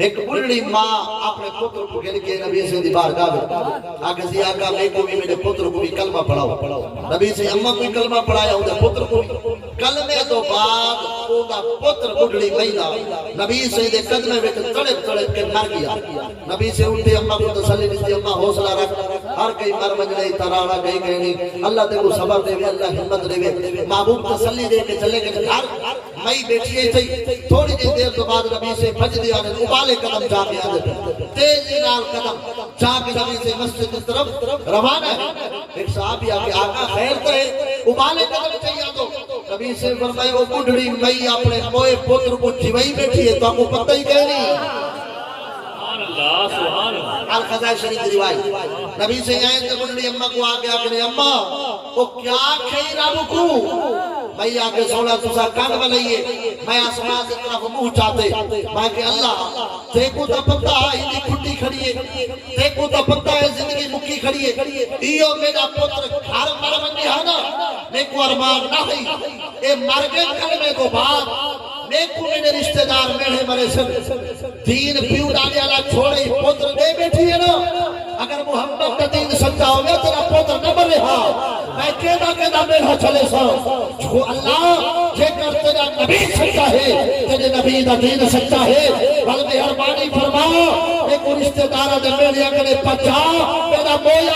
ایک بڑھڑی ماں اپنے پتر کو کہنے کے نبی سے دی بارگاہ میں آگے سی آقا میں کو بھی میرے پتر کو بھی کلمہ پڑھاؤ. نبی سے اماں کو کلمہ پڑھایا ہوں دے پتر کو بھی کلمے تو بعد اوہ پتر بڑھڑی مہینہ نبی سے دے قدمے میں تڑپ تڑپ کے مر گیا. نبی سے اٹھے اماں کو تسلی دیتی اماں حوصلہ رکھ ہر کئی مر مجلے ترانا گئی گئی اللہ تے کو صبر دے اللہ ہمت دے محبوب تسلی دے کے چلے گئے گھر مئی بیٹھیے تھی. تھوڑی دیر تو بعد نبی سے بجدی آنے ابالے قدم جا کے آنے تیزی نال قدم جا کے نبی سے مسجد کی طرف روانہ ہے. ایک صحابی آگے آقا خیر تو ہے ابالے قدم چاہیے دو. نبی سے فرمائے وہ بڑھڑی مئی اپنے موئے پتر کو جیوئی بیٹھی ہے تو آپ کو پتہ ہی کہہ نہیں. الخزائے شریف کی روایت نبی سے آئے تھے بڑھڑی اماں کو آگے آگے اماں وہ کیا کھئی رب کو میں آگے سونا تسا کان بلائیے میں آسمان سے طرف منہ چاہتے میں کہ اللہ دیکھو تا پتہ ہے ہی کھٹی کھڑی ہے دیکھو تا پتہ ہے زندگی مکی کھڑی ہے ایو میرا پتر گھر مر بنی ہے نا نیکو ارمان نہ ہی اے مرگے کلمے کو بعد نیکو میرے رشتہ دار میرے مرے سن دین پیو ڈالے اللہ چھوڑے پتر دے بیٹھی ہے نا اگر محمد کا دین سچا ہو گیا تیرا پتر نہ مرے ہاں میں کہنا میرا چلے سا جو اللہ جے کر تیرا نبی سچا ہے تیرے نبی دا دین سچا ہے بل مہربانی فرما ایک رشتہ دارہ دے میرے اگلے پچا میرا مویا